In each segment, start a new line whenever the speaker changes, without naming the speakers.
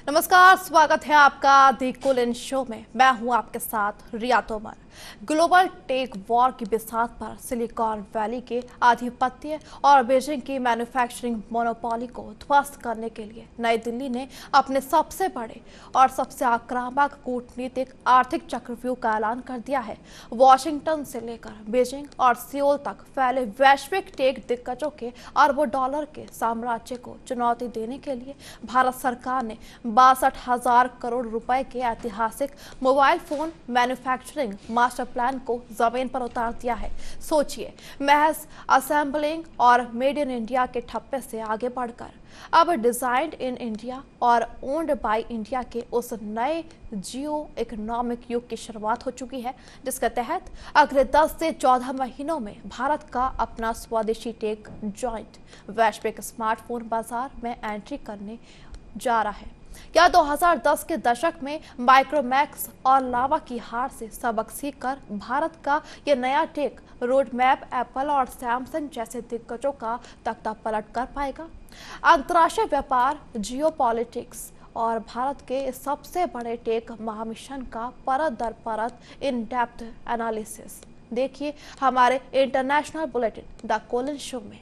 नमस्कार, स्वागत है आपका दी कुलिन शो में। मैं हूं आपके साथ रिया तोमर। ग्लोबल टेक वॉर की बिसात पर सिलिकॉन वैली के आधिपत्य और बीजिंग की मैन्युफैक्चरिंग मोनोपोली को ध्वस्त करने के लिए नई दिल्ली ने अपने सबसे बड़े और सबसे आक्रामक कूटनीतिक आर्थिक चक्रव्यूह का ऐलान कर दिया है। वॉशिंगटन से लेकर बीजिंग और सियोल तक फैले वैश्विक टेक दिग्गजों के अरबों डॉलर के साम्राज्य को चुनौती देने के लिए भारत सरकार ने 62,000 करोड़ रुपए के ऐतिहासिक mobile phone manufacturing master plan को जमीन पर उतार दिया है। सोचिए, महज असेंबलिंग और मेड इन इंडिया के ठप्पे से आगे बढ़कर अब डिजाइन्ड इन इंडिया और ओन्ड बाय इंडिया के उस नए जियो इकोनॉमिक युग की शुरुआत हो चुकी है, जिसके तहत अगले 10 से 14 महीनों में भारत का अपना स्वदेशी टेक जॉइंट वैश्विक स्मार्टफोन बाजार में एंट्री करने जा रहा है। क्या 2010 के दशक में माइक्रोमैक्स और लावा की हार से सबक सीखकर भारत का यह नया टेक रोड मैप एप्पल और सैमसंग जैसे दिग्गजों का तख्ता पलट कर पाएगा? अंतर्राष्ट्रीय व्यापार, जियोपॉलिटिक्स और भारत के सबसे बड़े टेक महामिशन का परत दर परत इन डेप्थ एनालिसिस देखिए हमारे international bulletin the Colin show में।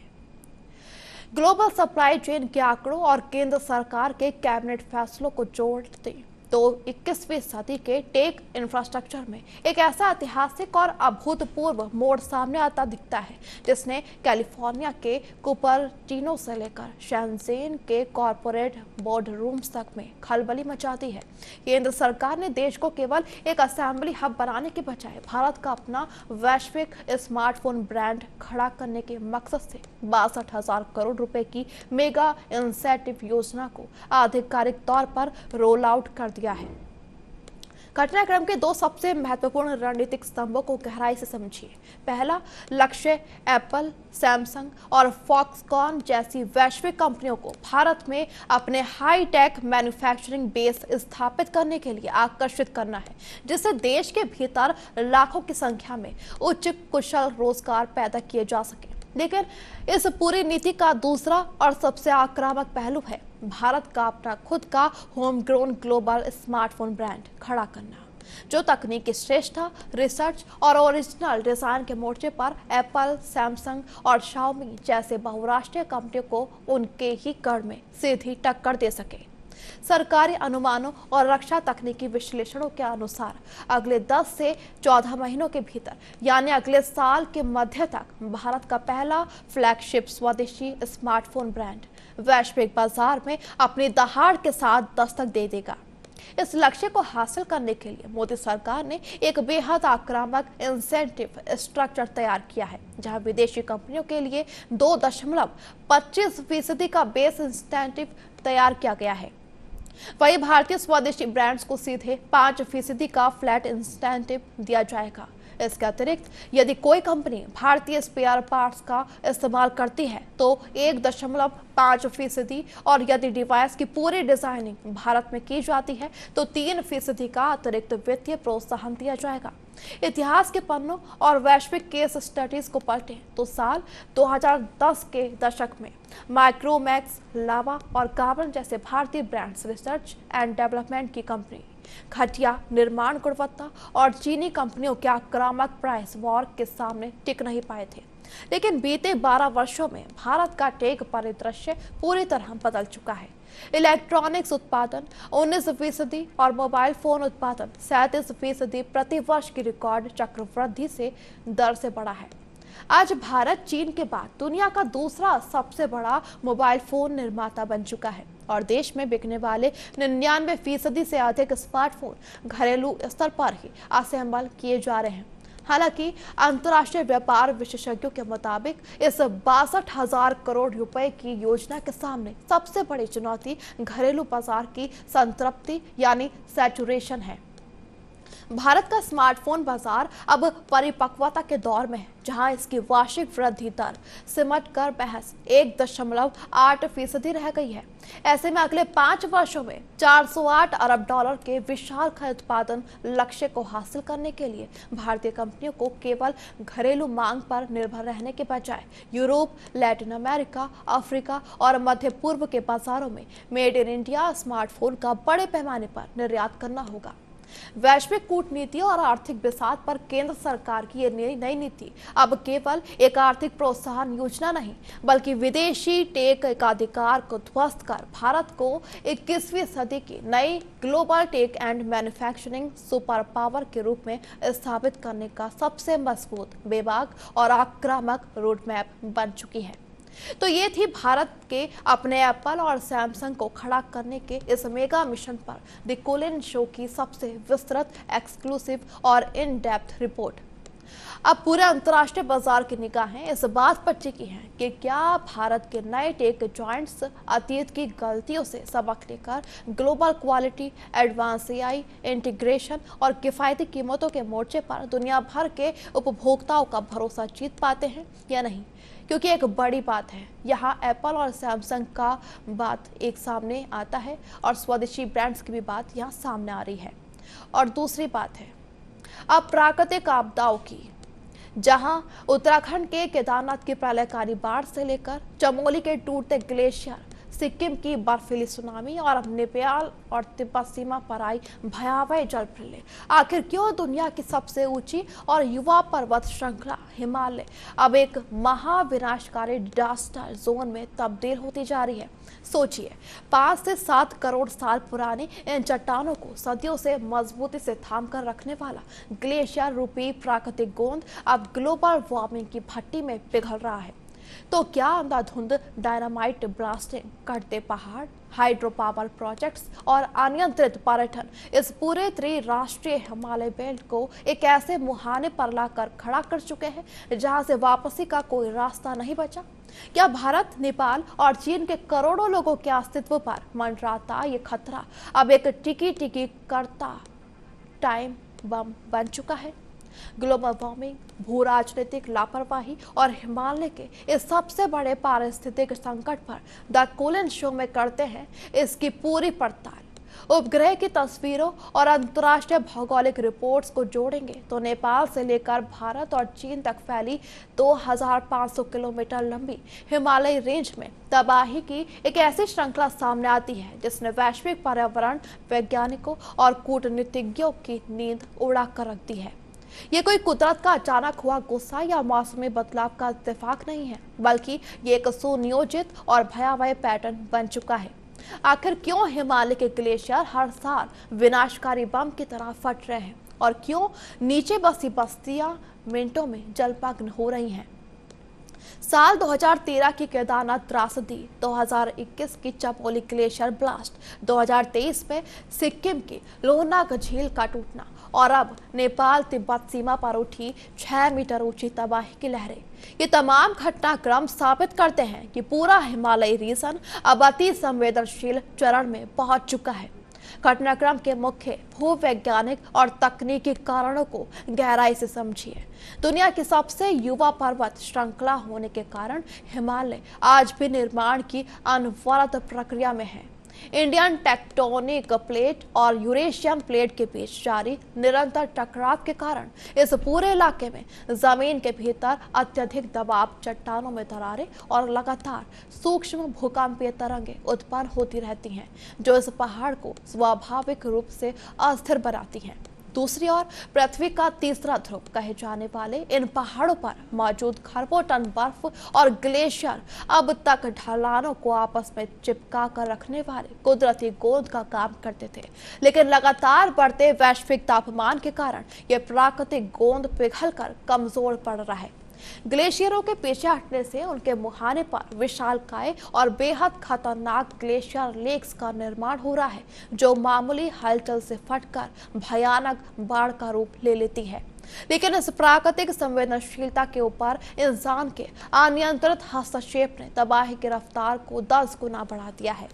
ग्लोबल सप्लाई चेन के आंकड़ों और केंद्र सरकार के कैबिनेट फैसलों को जोड़ते तो 21वीं सदी के टेक इंफ्रास्ट्रक्चर में एक ऐसा ऐतिहासिक और अभूतपूर्व मोड़ सामने आता दिखता है, जिसने कैलिफोर्निया के कुपरटिनो से लेकर शैनज़ेन के कॉरपोरेट बोर्ड रूम्स तक में खलबली मचा दी है। केंद्र सरकार ने देश को केवल एक असेंबली हब बनाने के बजाय भारत का अपना वैश्विक स्मार्टफोन ब्रांड खड़ा करने के मकसद से 62,000 करोड़ रुपए की मेगा इंसेंटिव योजना को आधिकारिक तौर पर रोल आउट कर दिया है। घटनाक्रम के दो सबसे महत्वपूर्ण रणनीतिक स्तंभों को गहराई से समझिए। पहला लक्ष्य एप्पल, सैमसंग और फॉक्सकॉन जैसी वैश्विक कंपनियों को भारत में अपने हाई टेक मैन्युफैक्चरिंग बेस स्थापित करने के लिए आकर्षित करना है, जिससे देश के भीतर लाखों की संख्या में उच्च कुशल रोजगार पैदा किए जा सके। लेकिन इस पूरी नीति का दूसरा और सबसे आक्रामक पहलू है भारत का अपना खुद का home grown global smartphone brand खड़ा करना, जो तकनीकी श्रेष्ठता, रिसर्च और ओरिजिनल डिजाइन के मोर्चे पर एप्पल, सैमसंग और शाओमी जैसे बहुराष्ट्रीय कंपनियों को उनके ही गढ़ में सीधी टक्कर दे सके। सरकारी अनुमानों और रक्षा तकनीकी विश्लेषणों के अनुसार अगले 10 से 14 महीनों के भीतर यानी अगले साल के मध्य तक भारत का पहला फ्लैगशिप स्वदेशी स्मार्टफोन ब्रांड वैश्विक बाजार में अपनी दहाड़ के साथ दस्तक दे देगा। इस लक्ष्य को हासिल करने के लिए मोदी सरकार ने एक बेहद आक्रामक इंसेंटिव स्ट्रक्चर तैयार किया है, जहां विदेशी कंपनियों के लिए 2.25% का बेस इंसेंटिव तैयार किया गया है। वही भारतीय स्वदेशी ब्रांड्स को सीधे 5% का फ्लैट इंसेंटिव दिया जाएगा। इसके अतिरिक्त यदि कोई कंपनी भारतीय स्पेयर पार्ट्स का इस्तेमाल करती है तो 1.5% और यदि डिवाइस की पूरी डिजाइनिंग भारत में की जाती है तो 3% का अतिरिक्त वित्तीय प्रोत्साहन दिया जाएगा। इतिहास के पन्नों और वैश्विक केस स्टडीज को पलटें तो साल 2010 के दशक में माइक्रोमैक्स, लावा और गार्बन जैसे भारतीय ब्रांड्स रिसर्च एंड डेवलपमेंट की कंपनी घटिया निर्माण गुणवत्ता और चीनी कंपनियों के आक्रामक प्राइस वॉर के सामने टिक नहीं पाए थे। लेकिन बीते 12 वर्षों में भारत का टेक परिदृश्य पूरी तरह बदल चुका है। इलेक्ट्रॉनिक्स उत्पादन 19% और मोबाइल फोन उत्पादन 37% प्रति वर्ष की रिकॉर्ड चक्रवृद्धि से दर से बढ़ा है। आज भारत चीन के बाद दुनिया का दूसरा सबसे बड़ा मोबाइल फोन निर्माता बन चुका है और देश में बिकने वाले 99% से अधिक स्मार्टफोन घरेलू स्तर पर ही असेंबल किए जा रहे हैं। हालांकि अंतर्राष्ट्रीय व्यापार विशेषज्ञों के मुताबिक इस 62,000 करोड़ रुपए की योजना के सामने सबसे बड़ी चुनौती घरेलू बाजार की संतृप्ति यानी सैचुरेशन है। भारत का स्मार्टफोन बाजार अब परिपक्वता के दौर में है, जहां इसकी वार्षिक वृद्धि दर सिमट कर महज 1.8% रह गई है। ऐसे में अगले 5 वर्षों में 408 अरब डॉलर के विशाल उत्पादन लक्ष्य को हासिल करने के लिए भारतीय कंपनियों को केवल घरेलू मांग पर निर्भर रहने के बजाय यूरोप, लैटिन अमेरिका, अफ्रीका और मध्य पूर्व के बाजारों में मेड इन इंडिया स्मार्टफोन का बड़े पैमाने पर निर्यात करना होगा। वैश्विक कूटनीति और आर्थिक बिसात पर केंद्र सरकार की यह नई नीति अब केवल एक आर्थिक प्रोत्साहन योजना नहीं, बल्कि विदेशी टेक एकाधिकार को ध्वस्त कर भारत को 21वीं सदी की नई global tech and manufacturing super power के रूप में स्थापित करने का सबसे मजबूत, बेबाक और आक्रामक रोडमैप बन चुकी है। तो ये थी भारत के अपने एप्पल और सैमसंग को खड़ा करने के इस मेगा मिशन पर द कोलिन शो की सबसे विस्तृत, एक्सक्लूसिव और इन डेप्थ रिपोर्ट। अब पूरे अंतर्राष्ट्रीय बाजार की निगाहें इस बात पर टिकी हैं कि क्या भारत के नए टेक जॉइंट्स अतीत की गलतियों से सबक लेकर global quality, advance AI, integration और किफायती कीमतों के मोर्चे पर दुनिया भर के उपभोक्ताओं का भरोसा जीत पाते हैं या नहीं। क्योंकि एक बड़ी बात है, यहाँ एप्पल और सैमसंग का बात एक सामने आता है और स्वदेशी ब्रांड्स की भी बात यहाँ सामने आ रही है। और दूसरी बात है अब प्राकृतिक आपदाओं की, जहां उत्तराखंड के केदारनाथ की प्रलयकारी बाढ़ से लेकर चमोली के टूटते ग्लेशियर, सिक्किम की बर्फीली सुनामी और अब नेपाल और तिब्बत सीमा पर आई भयावह जल प्रलय, आखिर क्यों दुनिया की सबसे ऊंची और युवा पर्वत श्रृंखला हिमालय अब एक महाविनाशकारी डिजास्टर जोन में तब्दील होती जा रही है। सोचिए, 5 से 7 करोड़ साल पुरानी इन चट्टानों को सदियों से मजबूती से थाम कर रखने वाला ग्लेशियर रूपी प्राकृतिक गोंद अब ग्लोबल वार्मिंग की भट्टी में पिघल रहा है। तो क्या अंधाधुंध डायनामाइट ब्लास्टिंग, कटते पहाड़, हाइड्रो पावर प्रोजेक्ट्स और अनियंत्रित पर्यटन इस पूरे त्रिराष्ट्रीय हिमालय बेल्ट को एक ऐसे मुहाने पर लाकर खड़ा कर चुके हैं जहां से वापसी का कोई रास्ता नहीं बचा? क्या भारत, नेपाल और चीन के करोड़ों लोगों के अस्तित्व पर मंडराता ये खतरा अब एक टिकी टिकी करता टाइम बम बन चुका है? ग्लोबल वार्मिंग, भू राजनीतिक लापरवाही और हिमालय के इस सबसे बड़े पारिस्थितिक संकट पर द कोलिन शो में करते हैं इसकी पूरी पड़ताल। उपग्रह की तस्वीरों और अंतर्राष्ट्रीय भौगोलिक रिपोर्ट्स को जोड़ेंगे तो नेपाल से लेकर भारत और चीन तक फैली 2500 किलोमीटर लंबी हिमालय रेंज में तबाही की एक ऐसी श्रृंखला सामने आती है जिसने वैश्विक पर्यावरण वैज्ञानिकों और कूटनीतिज्ञों की नींद उड़ा कर रख दी है। ये कोई कुदरत का अचानक हुआ गुस्सा या मौसमी बदलाव का इत्तेफाक नहीं है, बल्कि ये एक सुनियोजित और भयावह पैटर्न बन चुका है। आखिर क्यों हिमालय के ग्लेशियर हर साल विनाशकारी बम की तरह फट रहे हैं और क्यों नीचे बसी बस्तियां मिनटों में जलमग्न हो रही हैं? साल 2013 की केदारनाथ त्रासदी, 2021 की चमोली ग्लेशियर ब्लास्ट, 2023 में सिक्किम की लोहनाक झील का टूटना और अब नेपाल तिब्बत सीमा पर उठी 6 मीटर ऊंची तबाही की लहरें, ये तमाम घटनाक्रम साबित करते हैं कि पूरा हिमालयी रीजन अब अति संवेदनशील चरण में पहुंच चुका है। घटनाक्रम के मुख्य भूवैज्ञानिक और तकनीकी कारणों को गहराई से समझिए। दुनिया की सबसे युवा पर्वत श्रृंखला होने के कारण हिमालय आज भी निर्माण की अनवरत प्रक्रिया में है। इंडियन टेक्टोनिक प्लेट और यूरेशियन प्लेट के बीच जारी निरंतर टकराव के कारण इस पूरे इलाके में जमीन के भीतर अत्यधिक दबाव, चट्टानों में दरारें और लगातार सूक्ष्म भूकंपीय तरंगें उत्पन्न होती रहती हैं, जो इस पहाड़ को स्वाभाविक रूप से अस्थिर बनाती हैं। दूसरी ओर पृथ्वी का तीसरा ध्रुव कहे जाने वाले इन पहाड़ों पर मौजूद खरबों टन बर्फ और ग्लेशियर अब तक ढलानों को आपस में चिपका कर रखने वाले कुदरती गोंद का काम करते थे, लेकिन लगातार बढ़ते वैश्विक तापमान के कारण यह प्राकृतिक गोंद पिघलकर कमजोर पड़ रहा है। ग्लेशियरों के पीछे हटने से उनके मुहाने पर विशालकाय और बेहद खतरनाक ग्लेशियर लेक्स का निर्माण हो रहा है, जो मामूली हलचल से फटकर भयानक बाढ़ का रूप ले लेती है। लेकिन इस प्राकृतिक संवेदनशीलता के ऊपर इंसान के अनियंत्रित हस्तक्षेप ने तबाही की रफ्तार को 10 गुना बढ़ा दिया है।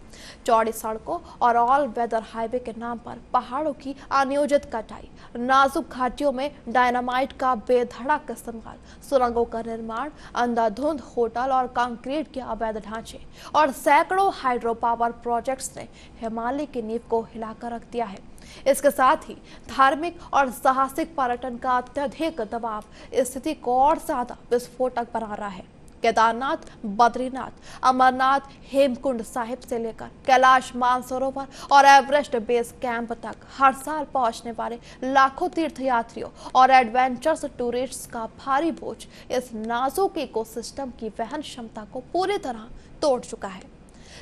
चौड़ी सड़कों और ऑल वेदर हाईवे के नाम पर पहाड़ों की अनियोजित कटाई, नाजुक घाटियों में डायनामाइट का बेधड़क इस्तेमाल, सुरंगों का निर्माण, अंधाधुंध होटल और कंक्रीट के अवैध ढांचे और सैकड़ों हाइड्रो पावर प्रोजेक्ट्स ने हिमालय की नींव को हिलाकर रख दिया है। इसके साथ ही धार्मिक और साहसिक पर्यटन का अत्यधिक दबाव स्थिति को और ज्यादा विस्फोटक बना रहा है। केदारनाथ, बद्रीनाथ, अमरनाथ, हेमकुंड साहिब से लेकर कैलाश मानसरोवर और एवरेस्ट बेस कैंप तक हर साल पहुंचने वाले लाखों तीर्थयात्रियों और एडवेंचर्स टूरिस्ट्स का भारी बोझ इस नाजुक इकोसिस्टम की वहन क्षमता को पूरी तरह तोड़ चुका है।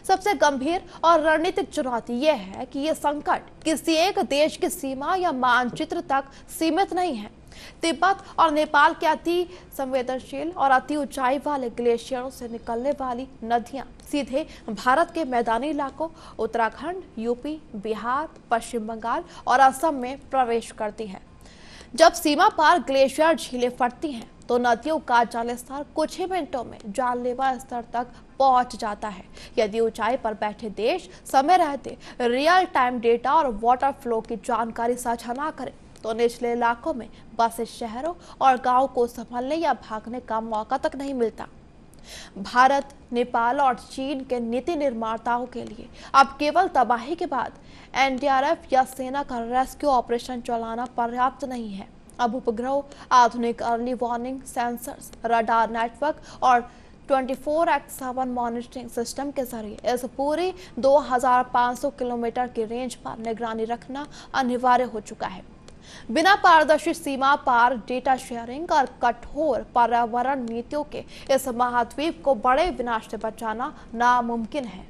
सबसे गंभीर और रणनीतिक चुनौती यह है कि यह संकट किसी एक देश की सीमा या मानचित्र तक सीमित नहीं है। तिब्बत और नेपाल के अति संवेदनशील और अति ऊंचाई वाले ग्लेशियरों से निकलने वाली नदियां सीधे भारत के मैदानी इलाकों उत्तराखंड, यूपी, बिहार, पश्चिम बंगाल और असम में प्रवेश करती है। जब सीमा पार ग्लेशियर झीलें फटती हैं तो नदियों का जलस्तर कुछ ही मिनटों में जानलेवा स्तर तक पहुंच जाता है। यदि ऊंचाई पर बैठे देश समय रहते रियल टाइम डेटा और वाटर फ्लो की जानकारी साझा न करें तो निचले इलाकों में बसे शहरों और गांवों को संभलने या भागने का मौका तक नहीं मिलता। भारत, नेपाल और चीन के नीति निर्माताओं के लिए अब केवल तबाही के बाद एनडीआरएफ या सेना का रेस्क्यू ऑपरेशन चलाना पर्याप्त नहीं है। अब उपग्रह, आधुनिक early warning sensors, radar network और 24x7 मॉनिटरिंग सिस्टम के जरिए इस पूरी 2500 किलोमीटर की रेंज पर निगरानी रखना अनिवार्य हो चुका है। बिना पारदर्शी सीमा पार डेटा शेयरिंग और कठोर पर्यावरण नीतियों के इस महाद्वीप को बड़े विनाश से बचाना नामुमकिन है।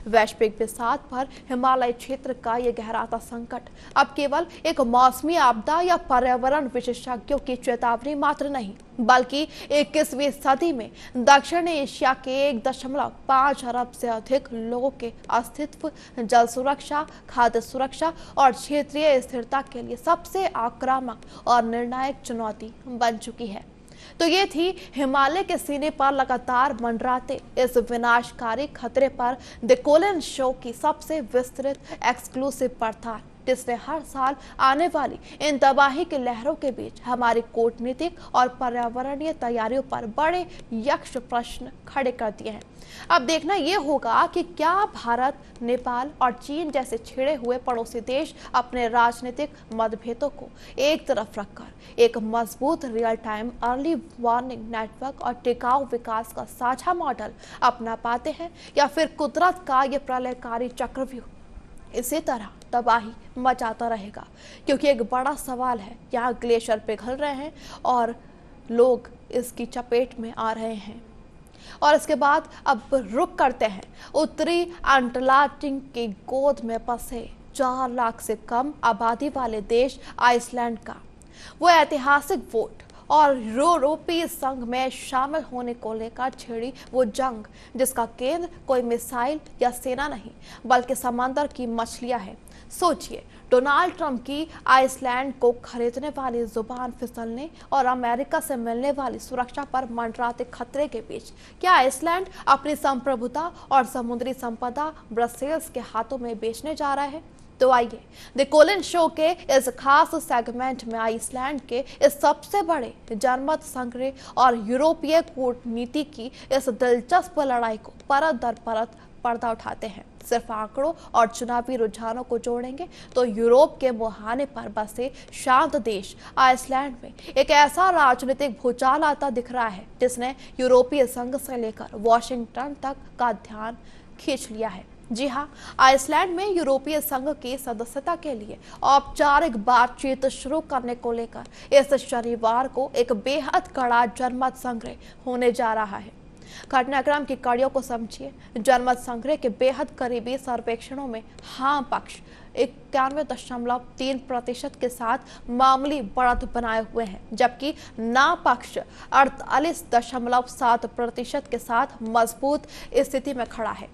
वैश्विक बिसात पर हिमालय क्षेत्र का यह गहराता संकट अब केवल एक मौसमी आपदा या पर्यावरण विशेषज्ञों की चेतावनी मात्र नहीं, बल्कि 21वीं सदी में दक्षिण एशिया के 1.5 अरब से अधिक लोगों के अस्तित्व, जल सुरक्षा, खाद्य सुरक्षा और क्षेत्रीय स्थिरता के लिए सबसे आक्रामक और निर्णायक चुनौती बन चुकी है। तो ये थी हिमालय के सीने पर लगातार मंडराते इस विनाशकारी खतरे पर द कोलिन शो की सबसे विस्तृत एक्सक्लूसिव पड़ताल, जिसने हर साल आने वाली इन तबाही की लहरों के बीच हमारी कूटनीतिक और पर्यावरणीय तैयारियों पर बड़े यक्ष प्रश्न खड़े कर दिए हैं। अब देखना यह होगा कि क्या भारत, नेपाल और चीन जैसे छिड़े हुए पड़ोसी देश अपने राजनीतिक मतभेदों को एक तरफ रखकर एक मजबूत real time early warning network और टिकाऊ विकास का साझा मॉडल अपना पाते हैं, या फिर कुदरत का यह प्रलयकारी चक्रव्यूह इसी तरह तबाही मचाता रहेगा। क्योंकि एक बड़ा सवाल है, यहाँ ग्लेशियर पिघल रहे हैं और लोग इसकी चपेट में आ रहे हैं। और इसके बाद अब रुक करते हैं उत्तरी अंटार्कटिका की गोद में बसे 4 लाख से कम आबादी वाले देश आइसलैंड का। वो ऐतिहासिक वोट और यूरोपीय संघ में शामिल होने को लेकर छिड़ी वो जंग, जिसका केंद्र कोई मिसाइल या सेना नहीं बल्कि समंदर की मछलियां है। सोचिए, डोनाल्ड ट्रंप की आइसलैंड को खरीदने वाली जुबान फिसलने और अमेरिका से मिलने वाली सुरक्षा पर मंडराते खतरे के बीच क्या आइसलैंड अपनी संप्रभुता और समुद्री संपदा ब्रसेल्स के हाथों में बेचने जा रहा है? तो आइए द कोलिन शो के इस खास सेगमेंट में आइसलैंड के इस सबसे बड़े जनमत संग्रह और यूरोपीय कूटनीति की इस दिलचस्प लड़ाई को परत दर परत पर्दा उठाते हैं। सिर्फ आंकड़ों और चुनावी रुझानों को जोड़ेंगे तो यूरोप के मुहाने पर बसे शांत देश आइसलैंड में एक ऐसा राजनीतिक भूचाल आता दिख रहा है जिसने यूरोपीय संघ से लेकर वॉशिंगटन तक का ध्यान खींच लिया है। जी हाँ, आइसलैंड में यूरोपीय संघ की सदस्यता के लिए औपचारिक बातचीत शुरू करने को लेकर इस शनिवार को एक बेहद कड़ा जनमत संग्रह होने जा रहा है। घटनाक्रम की कड़ियों को समझिए। जनमत संग्रह के बेहद करीबी सर्वेक्षणों में हाँ पक्ष 91.3% के साथ मामूली बढ़त बनाए हुए हैं, जबकि ना पक्ष 48.7% के साथ मजबूत स्थिति में खड़ा है।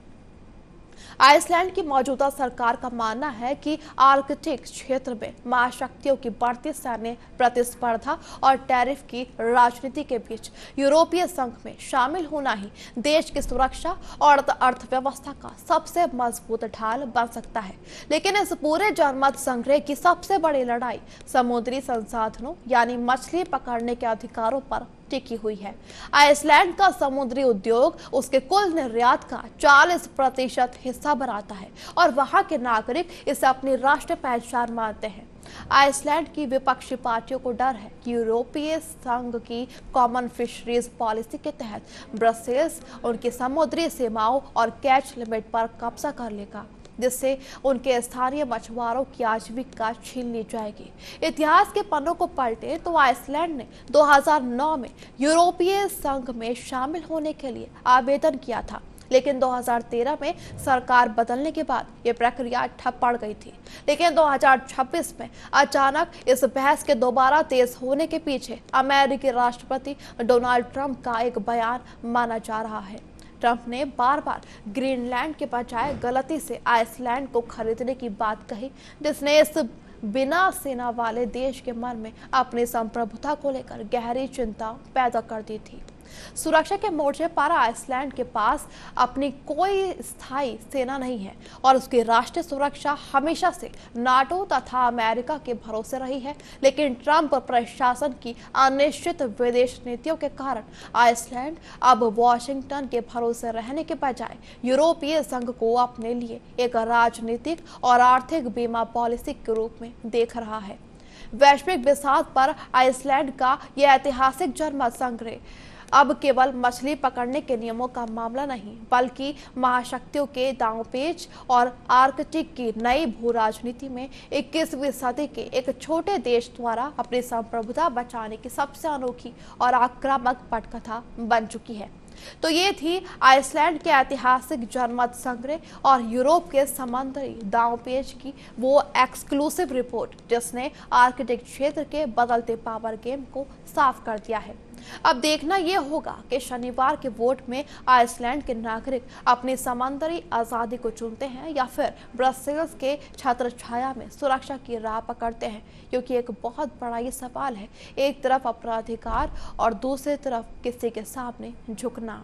आइसलैंड की मौजूदा सरकार का मानना है कि आर्कटिक क्षेत्र में महाशक्तियों की बढ़ती सैन्य प्रतिस्पर्धा और टैरिफ की राजनीति के बीच यूरोपीय संघ में शामिल होना ही देश की सुरक्षा और अर्थव्यवस्था का सबसे मजबूत ढाल बन सकता है। लेकिन इस पूरे जनमत संग्रह की सबसे बड़ी लड़ाई समुद्री संसाधनों यानी मछली पकड़ने के अधिकारों पर टिकी हुई है। आइसलैंड का समुद्री उद्योग उसके कुल निर्यात का 40% हिस्सा बनाता है और वहां के नागरिक इसे अपनी राष्ट्रीय पहचान मानते हैं। आइसलैंड की विपक्षी पार्टियों को डर है कि यूरोपीय संघ की कॉमन फिशरीज पॉलिसी के तहत ब्रसेल्स उनकी समुद्री सीमाओं और कैच लिमिट पर कब्जा कर लेगा, जिससे उनके स्थानीय मछुआरों की आजीविका छीन ली जाएगी। इतिहास के पन्नों को पलटे तो आइसलैंड ने 2009 में यूरोपीय संघ में शामिल होने के लिए आवेदन किया था, लेकिन 2013 में सरकार बदलने के बाद ये प्रक्रिया ठप पड़ गई थी। लेकिन 2026 में अचानक इस बहस के दोबारा तेज होने के पीछे अमेरिकी राष्ट्रपति डोनाल्ड ट्रंप का एक बयान माना जा रहा है। ट्रंप ने बार बार ग्रीनलैंड के बजाय गलती से आइसलैंड को खरीदने की बात कही, जिसने इस बिना सेना वाले देश के मन में अपनी संप्रभुता को लेकर गहरी चिंता पैदा कर दी थी। सुरक्षा के मोर्चे पर आइसलैंड के पास अपनी कोई स्थायी सेना नहीं है और उसकी राष्ट्रीय सुरक्षा हमेशा से नाटो तथा अमेरिका के भरोसे रही है। लेकिन ट्रंप प्रशासन की अनिश्चित विदेश नीतियों के कारण आइसलैंड अब वॉशिंगटन के भरोसे रहने के बजाय यूरोपीय संघ को अपने लिए एक राजनीतिक और आर्थिक बीमा पॉलिसी के रूप में देख रहा है। वैश्विक बिसात पर आइसलैंड का यह ऐतिहासिक जनमत संग्रह अब केवल मछली पकड़ने के नियमों का मामला नहीं, बल्कि महाशक्तियों के दांवपेच और आर्कटिक की नई भू राजनीति में 21वीं सदी के एक छोटे देश द्वारा अपनी संप्रभुता बचाने की सबसे अनोखी और आक्रामक पटकथा बन चुकी है। तो ये थी आइसलैंड के ऐतिहासिक जनमत संग्रह और यूरोप के समुद्री दांवपेच की वो एक्सक्लूसिव रिपोर्ट, जिसने आर्कटिक क्षेत्र के बदलते पावर गेम को साफ कर दिया है। अब देखना यह होगा कि शनिवार के वोट में आइसलैंड के नागरिक अपनी समुद्री आजादी को चुनते हैं या फिर ब्रसेल्स के छत्र छाया में सुरक्षा की राह पकड़ते हैं, क्योंकि एक बहुत बड़ा ये सवाल है, एक तरफ अपना अधिकार और दूसरी तरफ किसी के सामने झुकना।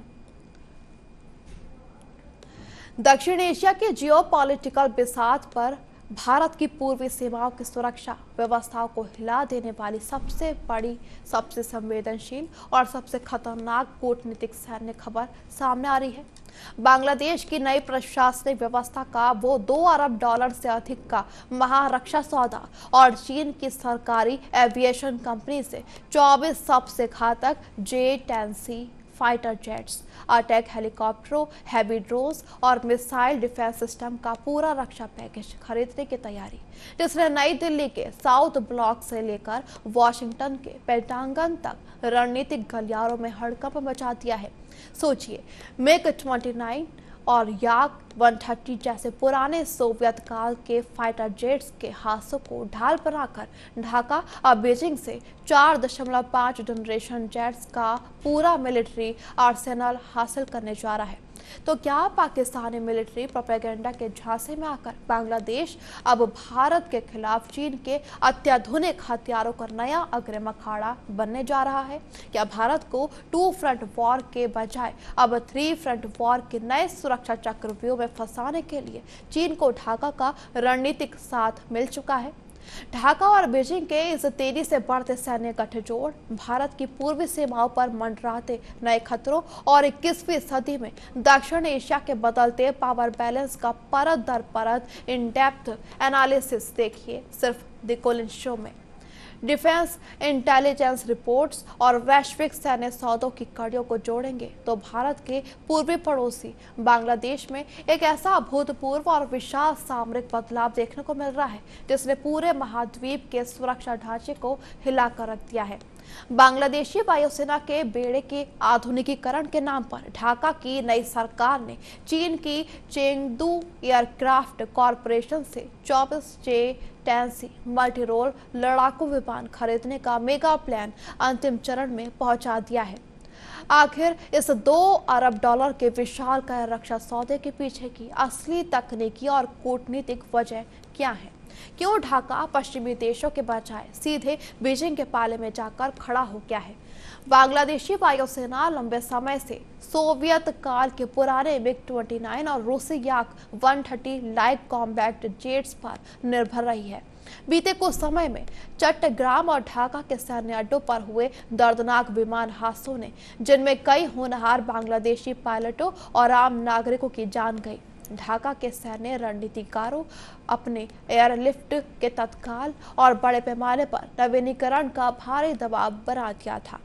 दक्षिण एशिया के जियोपॉलिटिकल बिसात पर भारत की पूर्वी सीमाओं की सुरक्षा व्यवस्थाओं को हिला देने वाली सबसे बड़ी, सबसे संवेदनशील और सबसे खतरनाक कूटनीतिक सैन्य खबर सामने आ रही है। बांग्लादेश की नई प्रशासनिक व्यवस्था का वो $2 अरब से अधिक का महारक्षा सौदा और चीन की सरकारी एविएशन कंपनी से 24 सबसे घातक J-10C फाइटर जेट्स, अटैक हेलीकॉप्टरों, हैवी ड्रोन्स और मिसाइल डिफेंस सिस्टम का पूरा रक्षा पैकेज खरीदने की तैयारी, जिसने नई दिल्ली के साउथ ब्लॉक से लेकर वॉशिंगटन के पेंटागन तक रणनीतिक गलियारों में हड़कंप मचा दिया है। सोचिए, MiG-29 और याक-130 जैसे पुराने सोवियत काल के फाइटर जेट्स के हादसों को ढाल बनाकर ढाका अब बीजिंग से 4.5 जनरेशन जेट्स का पूरा मिलिट्री आर्सेनल हासिल करने जा रहा है। तो क्या पाकिस्तानी मिलिट्री प्रोपेगेंडा के झांसे में आकर बांग्लादेश अब भारत के खिलाफ चीन के अत्याधुनिक हथियारों का नया अग्रिम अखाड़ा बनने जा रहा है? क्या भारत को 2 फ्रंट वॉर के बजाय अब 3 फ्रंट वॉर के नए सुरक्षा चक्रव्यूह में फंसाने के लिए चीन को ढाका का रणनीतिक साथ मिल चुका है? ढाका और बीजिंग के इस तेजी से बढ़ते सैन्य गठजोड़ भारत की पूर्वी सीमाओं पर मंडराते नए खतरों और 21वीं सदी में दक्षिण एशिया के बदलते पावर बैलेंस का परत दर परत इन डेप्थ एनालिसिस देखिए सिर्फ द कोलिन शो में। डिफेंस इंटेलिजेंस रिपोर्ट्स और वैश्विक सैन्य सौदों की कड़ियों को जोड़ेंगे तो भारत के पूर्वी पड़ोसी बांग्लादेश में एक ऐसा अभूतपूर्व और विशाल सामरिक बदलाव देखने को मिल रहा है, जिसने पूरे महाद्वीप के सुरक्षा ढांचे को हिलाकर रख दिया है। बांग्लादेशी वायुसेना के बेड़े के आधुनिकीकरण के नाम पर ढाका की नई सरकार ने चीन की चेंगडू एयरक्राफ्ट कॉरपोरेशन से 24 J-10C मल्टी रोल लड़ाकू विमान खरीदने का मेगा प्लान अंतिम चरण में पहुंचा दिया है। आखिर इस 2 अरब डॉलर के विशालकाय रक्षा सौदे के पीछे की असली तकनीकी और कूटनीतिक वजह क्या है? क्यों ढाका पश्चिमी देशों के बजाय सीधे बीजिंग के पाले में जाकर खड़ा हो गया है? बांग्लादेशी वायुसेना लंबे समय से सोवियत काल के पुराने मिग-29 और रूसी याक 130 लाइट कॉम्बैट जेट्स पर निर्भर रही है। बीते कुछ समय में चट्टग्राम और ढाका के सैन्य अड्डों पर हुए दर्दनाक विमान हादसों ने, जिनमें कई होनहार बांग्लादेशी पायलटों और आम नागरिकों की जान गई, ढाका के सैन्य रणनीतिकारों अपने एयरलिफ्ट के तत्काल और बड़े पैमाने पर नवीनीकरण का भारी दबाव बना दिया था।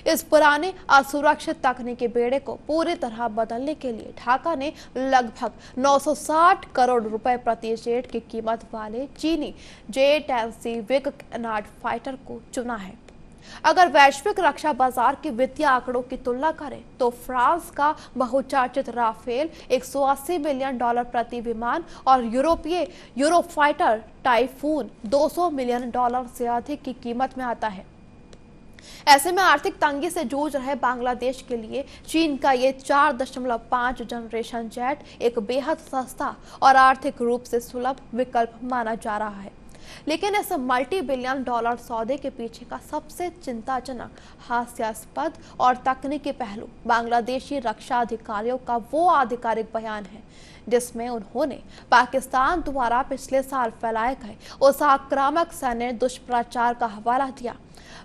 इस पुराने असुरक्षित तकनीकी बेड़े को पूरी तरह बदलने के लिए ढाका ने लगभग 960 करोड़ रुपए प्रति जेट की कीमत वाले चीनी J-10C विग-कनार्ड फाइटर को चुना है। अगर वैश्विक रक्षा बाजार के वित्तीय आंकड़ों की तुलना करें तो फ्रांस का बहुचर्चित राफेल 180 मिलियन डॉलर प्रति विमान और यूरोपीय यूरोफाइटर टाइफून 200 मिलियन डॉलर से अधिक की कीमत में आता है। ऐसे में आर्थिक तंगी से जूझ रहे बांग्लादेश के लिए चीन का ये 4.5 जनरेशन जेट एक बेहद सस्ता और आर्थिक रूप से सुलभ विकल्प माना जा रहा है। लेकिन इस मल्टी बिलियन डॉलर सौदे के पीछे का सबसे चिंताजनक, हास्यास्पद और तकनीकी पहलू बांग्लादेशी रक्षा अधिकारियों का वो आधिकारिक बयान है जिसमें उन्होंने पाकिस्तान द्वारा पिछले साल फैलाए गए उस आक्रामक सैन्य दुष्प्रचार का हवाला दिया।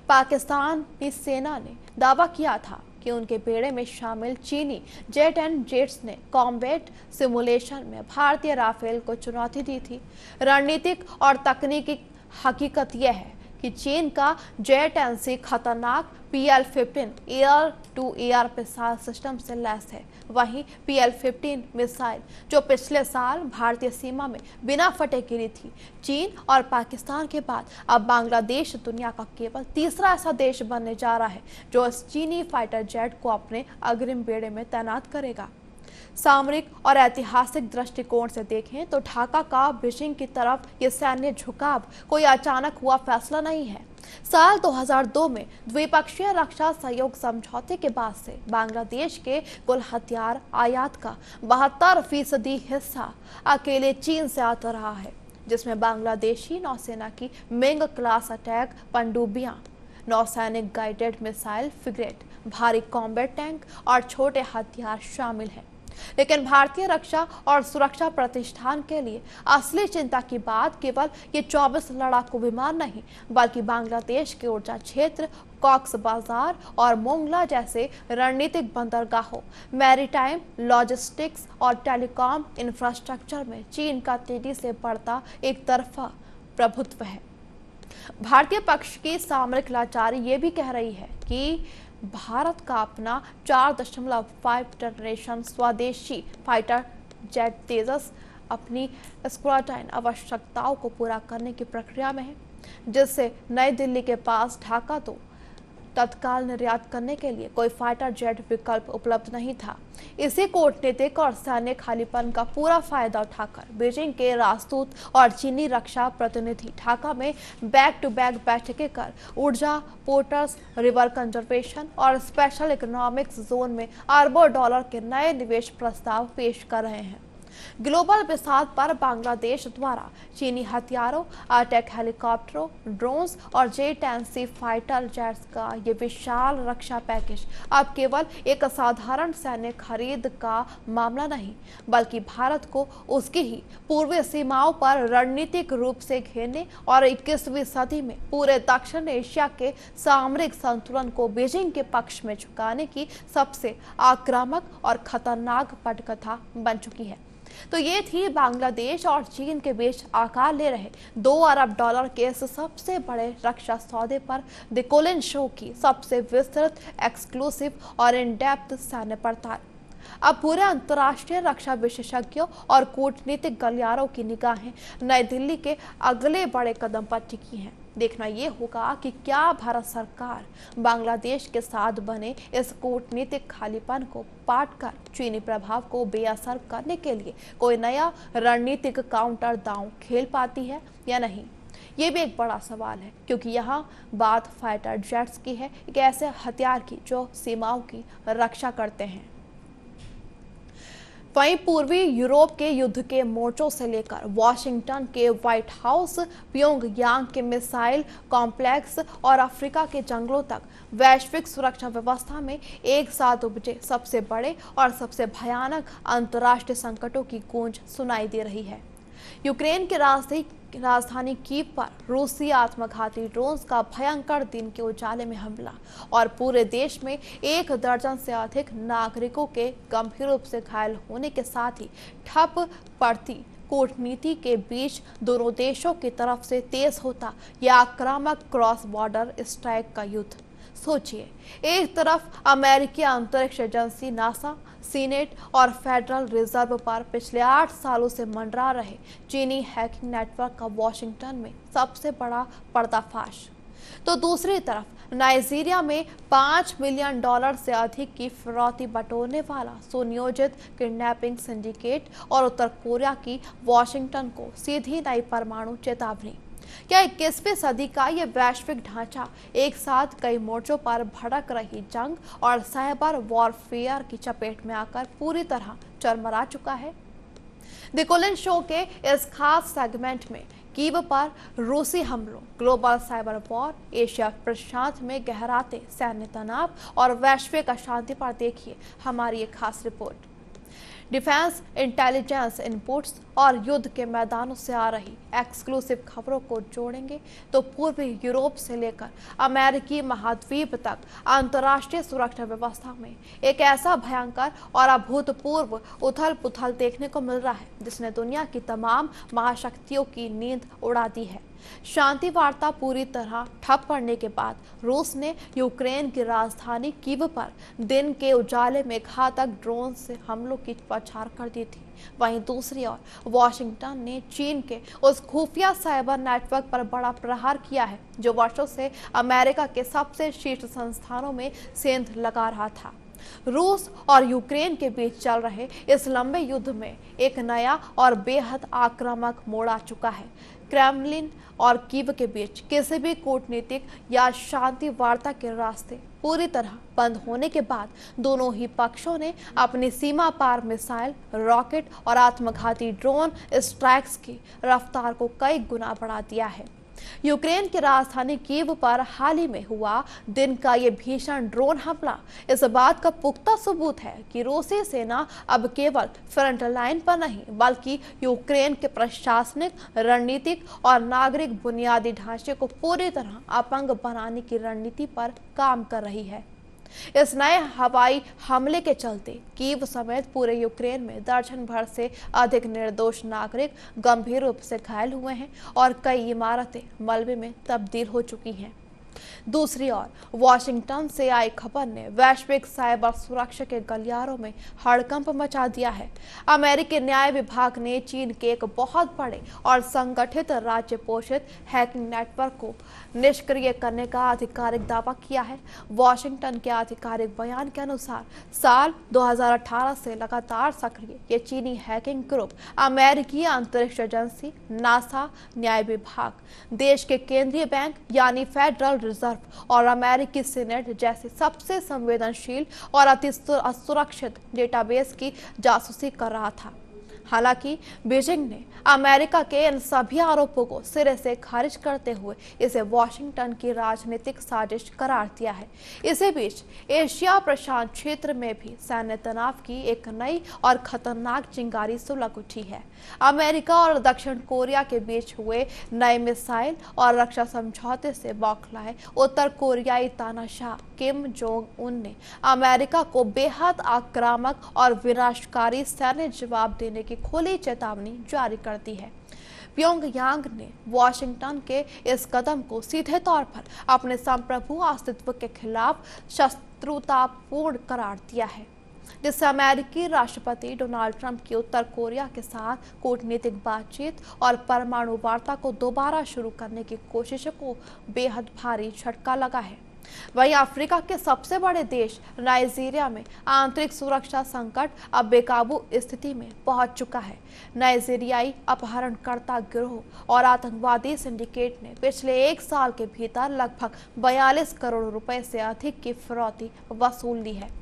पाकिस्तान की सेना ने दावा किया था कि उनके बेड़े में शामिल चीनी J-10 जेट्स ने कॉम्बैट सिमुलेशन में भारतीय राफेल को चुनौती दी थी। रणनीतिक और तकनीकी हकीकत यह है कि चीन का J-10C खतरनाक PL-15 air to air missile system से लैस है। वहीं PL-15 मिसाइल जो पिछले साल भारतीय सीमा में बिना फटे गिरी थी। चीन और पाकिस्तान के बाद अब बांग्लादेश दुनिया का केवल तीसरा ऐसा देश बनने जा रहा है जो इस चीनी फाइटर जेट को अपने अग्रिम बेड़े में तैनात करेगा। सामरिक और ऐतिहासिक दृष्टिकोण से देखें तो ढाका का बीजिंग की तरफ ये सैन्य झुकाव कोई अचानक हुआ फैसला नहीं है। साल 2002 में द्विपक्षीय रक्षा सहयोग समझौते के बाद से बांग्लादेश के कुल हथियार आयात का 72% हिस्सा अकेले चीन से आता रहा है, जिसमें बांग्लादेशी नौसेना की मिंग क्लास अटैक पनडुब्बियां, नौसैनिक गाइडेड मिसाइल फ्रिगेट, भारी कॉम्बैट टैंक और छोटे हथियार शामिल हैं। लेकिन भारतीय रक्षा और सुरक्षा प्रतिष्ठान के लिए असली चिंता की बात केवल ये 24 लड़ाकू विमान नहीं, बल्कि बांग्लादेश के ऊर्जा क्षेत्र, कॉक्स बाजार और मोंगला जैसे रणनीतिक बंदरगाहों, मैरीटाइम लॉजिस्टिक्स और टेलीकॉम इंफ्रास्ट्रक्चर में चीन का तेजी से बढ़ता एक तरफा प्रभुत्व है। भारतीय पक्ष की सामरिक लाचारी ये भी कह रही है कि भारत का अपना 4.5 जनरेशन स्वदेशी फाइटर जेट तेजस अपनी स्क्वाड्रन आवश्यकताओं को पूरा करने की प्रक्रिया में है, जिससे नई दिल्ली के पास ढाका तो तत्काल निर्यात करने के लिए कोई फाइटर जेट विकल्प उपलब्ध नहीं था। इसी कूटनीतिक और सैन्य खालीपन का पूरा फायदा उठाकर बीजिंग के राजदूत और चीनी रक्षा प्रतिनिधि ढाका में बैक टू बैक बैठकें कर ऊर्जा, पोर्ट्स, रिवर कंजर्वेशन और स्पेशल इकोनॉमिक्स जोन में अरबों डॉलर के नए निवेश प्रस्ताव पेश कर रहे हैं। ग्लोबल विसात पर बांग्लादेश द्वारा चीनी हथियारों, अटैक हेलीकॉप्टरों, ड्रोन्स और J-10C फाइटर जेट्स का ये विशाल रक्षा पैकेज अब केवल एक असाधारण सैन्य खरीद का मामला नहीं, बल्कि भारत को उसकी ही पूर्वी सीमाओं पर रणनीतिक रूप से घेरने और 21वीं सदी में पूरे दक्षिण एशिया के सामरिक संतुलन को बीजिंग के पक्ष में झुकाने की सबसे आक्रामक और खतरनाक पटकथा बन चुकी है। तो ये थी बांग्लादेश और चीन के बीच आकार ले रहे 2 अरब डॉलर के इस सबसे बड़े रक्षा सौदे पर द कोलिन शो की सबसे विस्तृत, एक्सक्लूसिव और इन डेप्थ सैन्य पड़ताल। अब पूरे अंतर्राष्ट्रीय रक्षा विशेषज्ञों और कूटनीतिक गलियारों की निगाहें नई दिल्ली के अगले बड़े कदम पर टिकी हैं। देखना ये होगा कि क्या भारत सरकार बांग्लादेश के साथ बने इस कूटनीतिक खालीपन को पाट कर चीनी प्रभाव को बेअसर करने के लिए कोई नया रणनीतिक काउंटर दांव खेल पाती है या नहीं। ये भी एक बड़ा सवाल है, क्योंकि यहाँ बात फाइटर जेट्स की है, एक ऐसे हथियार की जो सीमाओं की रक्षा करते हैं। वहीं पूर्वी यूरोप के युद्ध के मोर्चों से लेकर वॉशिंगटन के व्हाइट हाउस, प्योंगयांग के मिसाइल कॉम्प्लेक्स और अफ्रीका के जंगलों तक वैश्विक सुरक्षा व्यवस्था में एक साथ उपजे सबसे बड़े और सबसे भयानक अंतर्राष्ट्रीय संकटों की गूंज सुनाई दे रही है। यूक्रेन की राजधानी कीव पर रूसी आत्मघाती ड्रोन्स का भयंकर दिन के उजाले में हमला और पूरे देश में 1 दर्जन से अधिक नागरिकों के गंभीर रूप से घायल होने के साथ ही ठप पड़ती कूटनीति के बीच दोनों देशों की तरफ से तेज होता यह आक्रामक क्रॉस बॉर्डर स्ट्राइक का युद्ध। सोचिए, एक तरफ अमेरिकी अंतरिक्ष एजेंसी नासा, सीनेट और फेडरल रिजर्व पर पिछले 8 सालों से मंडरा रहे चीनी हैकिंग नेटवर्क का वॉशिंगटन में सबसे बड़ा पर्दाफाश, तो दूसरी तरफ नाइजीरिया में $5 मिलियन से अधिक की फिरौती बटोरने वाला सुनियोजित किडनैपिंग सिंडिकेट और उत्तर कोरिया की वॉशिंगटन को सीधी नई परमाणु चेतावनी। क्या 21वीं सदी का यह वैश्विक ढांचा एक साथ कई मोर्चों पर भड़क रही जंग और साइबर वॉरफेयर की चपेट में आकर पूरी तरह चरमरा चुका है? द कोलिन शो के इस खास सेगमेंट में कीव पर रूसी हमलों, ग्लोबल साइबर वॉर, एशिया प्रशांत में गहराते सैन्य तनाव और वैश्विक अशांति पर देखिए हमारी एक खास रिपोर्ट। डिफेंस इंटेलिजेंस इनपुट्स और युद्ध के मैदानों से आ रही एक्सक्लूसिव खबरों को जोड़ेंगे तो पूर्वी यूरोप से लेकर अमेरिकी महाद्वीप तक अंतर्राष्ट्रीय सुरक्षा व्यवस्था में एक ऐसा भयंकर और अभूतपूर्व उथल पुथल देखने को मिल रहा है जिसने दुनिया की तमाम महाशक्तियों की नींद उड़ा दी है। शांति वार्ता पूरी तरह ठप पड़ने के बाद रूस ने यूक्रेन की राजधानी कीव पर दिन के उजाले में घातक ड्रोन से हमलों की बौछार कर दी थी। वहीं दूसरी ओर वॉशिंगटन ने चीन के उस खुफिया साइबर नेटवर्क पर बड़ा प्रहार किया है जो वर्षों से अमेरिका के सबसे शीर्ष संस्थानों में सेंध लगा रहा था। रूस और यूक्रेन के बीच चल रहे इस लंबे युद्ध में एक नया और बेहद आक्रामक मोड़ आ चुका है। क्रेमलिन और कीव के बीच किसी भी कूटनीतिक या शांति वार्ता के रास्ते पूरी तरह बंद होने के बाद दोनों ही पक्षों ने अपनी सीमा पार मिसाइल, रॉकेट और आत्मघाती ड्रोन स्ट्राइक्स की रफ्तार को कई गुना बढ़ा दिया है। यूक्रेन की राजधानी कीव पर हाल ही में हुआ दिन का ये भीषण ड्रोन हमला इस बात का पुख्ता सबूत है कि रूसी सेना अब केवल फ्रंट लाइन पर नहीं बल्कि यूक्रेन के प्रशासनिक, रणनीतिक और नागरिक बुनियादी ढांचे को पूरी तरह अपंग बनाने की रणनीति पर काम कर रही है। इस नए हवाई हमले के चलते कीव समेत पूरे यूक्रेन में दर्जन भर से अधिक निर्दोष नागरिक गंभीर रूप से घायल हुए हैं और कई इमारतें मलबे में तब्दील हो चुकी हैं। दूसरी ओर वॉशिंगटन से आई खबर ने वैश्विक साइबर सुरक्षा के गलियारों में हड़कंप मचा दिया है। अमेरिकी न्याय विभाग ने चीन के एक बहुत बड़े और संगठित राज्य पोषित हैकिंग नेटवर्क को निष्क्रिय करने का आधिकारिक दावा किया है। वॉशिंगटन के आधिकारिक बयान के अनुसार साल 2018 से लगातार सक्रिय ये चीनी हैकिंग ग्रुप अमेरिकी अंतरिक्ष एजेंसी, नासा, न्याय विभाग, देश के केंद्रीय बैंक यानी फेडरल रिजर्व और अमेरिकी सीनेट जैसे सबसे संवेदनशील और अति असुरक्षित डेटाबेस की जासूसी कर रहा था। हालांकि बीजिंग ने अमेरिका के इन सभी आरोपों को सिरे से खारिज करते हुए इसे वॉशिंगटन की राजनीतिक साजिश करार दिया है। इसी बीच एशिया प्रशांत क्षेत्र में भी सैन्य तनाव की एक नई और खतरनाक चिंगारी सुलग उठी है। अमेरिका और दक्षिण कोरिया के बीच हुए नए मिसाइल और रक्षा समझौते से बौखलाए उत्तर कोरियाई तानाशाह किम जोंग उन ने अमेरिका को बेहद आक्रामक और विनाशकारी सैन्य जवाब देने की खुली चेतावनी जारी कर दी है। प्योंगयांग ने वॉशिंगटन के इस कदम को सीधे तौर पर अपने संप्रभु अस्तित्व के खिलाफ शत्रुतापूर्ण करार दिया है, जिससे अमेरिकी राष्ट्रपति डोनाल्ड ट्रंप की उत्तर कोरिया के साथ कूटनीतिक बातचीत और परमाणु वार्ता को दोबारा शुरू करने की कोशिशों को बेहद भारी झटका लगा है। वहीं अफ्रीका के सबसे बड़े देश नाइजीरिया में आंतरिक सुरक्षा संकट अब बेकाबू स्थिति में पहुंच चुका है। नाइजीरियाई अपहरणकर्ता गिरोह और आतंकवादी सिंडिकेट ने पिछले 1 साल के भीतर लगभग 42 करोड़ रुपए से अधिक की फिरौती वसूल ली है।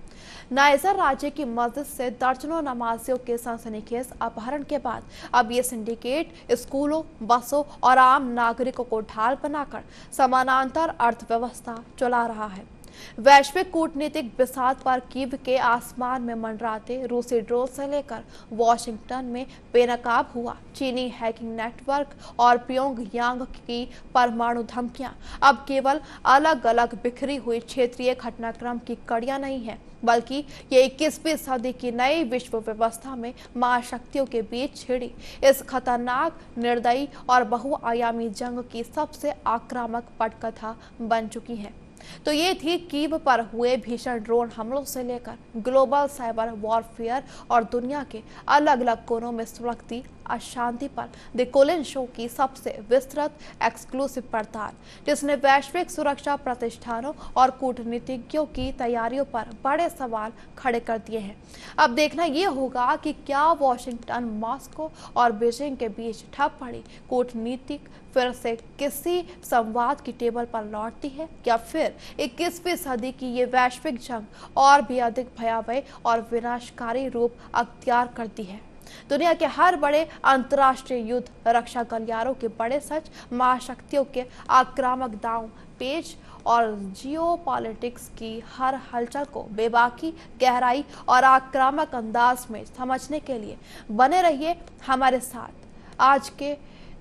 नाइजर राज्य की मस्जिद से दर्जनों नमाजियों के सनसनीखेज अपहरण के बाद अब ये सिंडिकेट स्कूलों, बसों और आम नागरिकों को ढाल बनाकर समानांतर अर्थव्यवस्था चला रहा है। वैश्विक कूटनीतिक बिसात पर कीव के आसमान में मंडराते रूसी ड्रोन से लेकर वॉशिंगटन में बेनकाब हुआ चीनी हैकिंग नेटवर्क और प्योंगयांग की परमाणु धमकियां अब केवल अलग अलग बिखरी हुई क्षेत्रीय घटनाक्रम की कड़ियां नहीं है, बल्कि ये 21वीं सदी की नई विश्व व्यवस्था में महाशक्तियों के बीच छिड़ी इस खतरनाक, निर्दयी और बहुआयामी जंग की सबसे आक्रामक पटकथा बन चुकी है। तो ये थी कीव पर हुए भीषण ड्रोन हमलों से लेकर ग्लोबल साइबर वॉरफेयर और दुनिया के अलग अलग कोनों में सुलगती अशांति पर द कोलिन शो की सबसे विस्तृत एक्सक्लूसिव पड़ताल, जिसने वैश्विक सुरक्षा प्रतिष्ठानों और कूटनीतिज्ञों की तैयारियों पर बड़े सवाल खड़े कर दिए हैं। अब देखना यह होगा कि क्या वॉशिंगटन, मॉस्को और बीजिंग के बीच ठप पड़ी कूटनीतिक फिर से किसी संवाद की टेबल पर लौटती है, या फिर 21वीं सदी की ये वैश्विक जंग और भी अधिक भयावह और विनाशकारी रूप अख्तियार करती है। दुनिया के हर बड़े अंतर्राष्ट्रीय युद्ध, रक्षा गलियारों के बड़े सच, महाशक्तियों के आक्रामक दांव पेच और जियोपॉलिटिक्स की हर हलचल को बेबाकी, गहराई और आक्रामक अंदाज में समझने के लिए बने रहिए हमारे साथ। आज के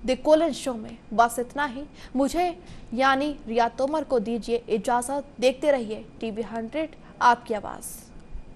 द कोलिन शो में बस इतना ही। मुझे यानी रिया तोमर को दीजिए इजाजत। देखते रहिए टीवी 100, आपकी आवाज़।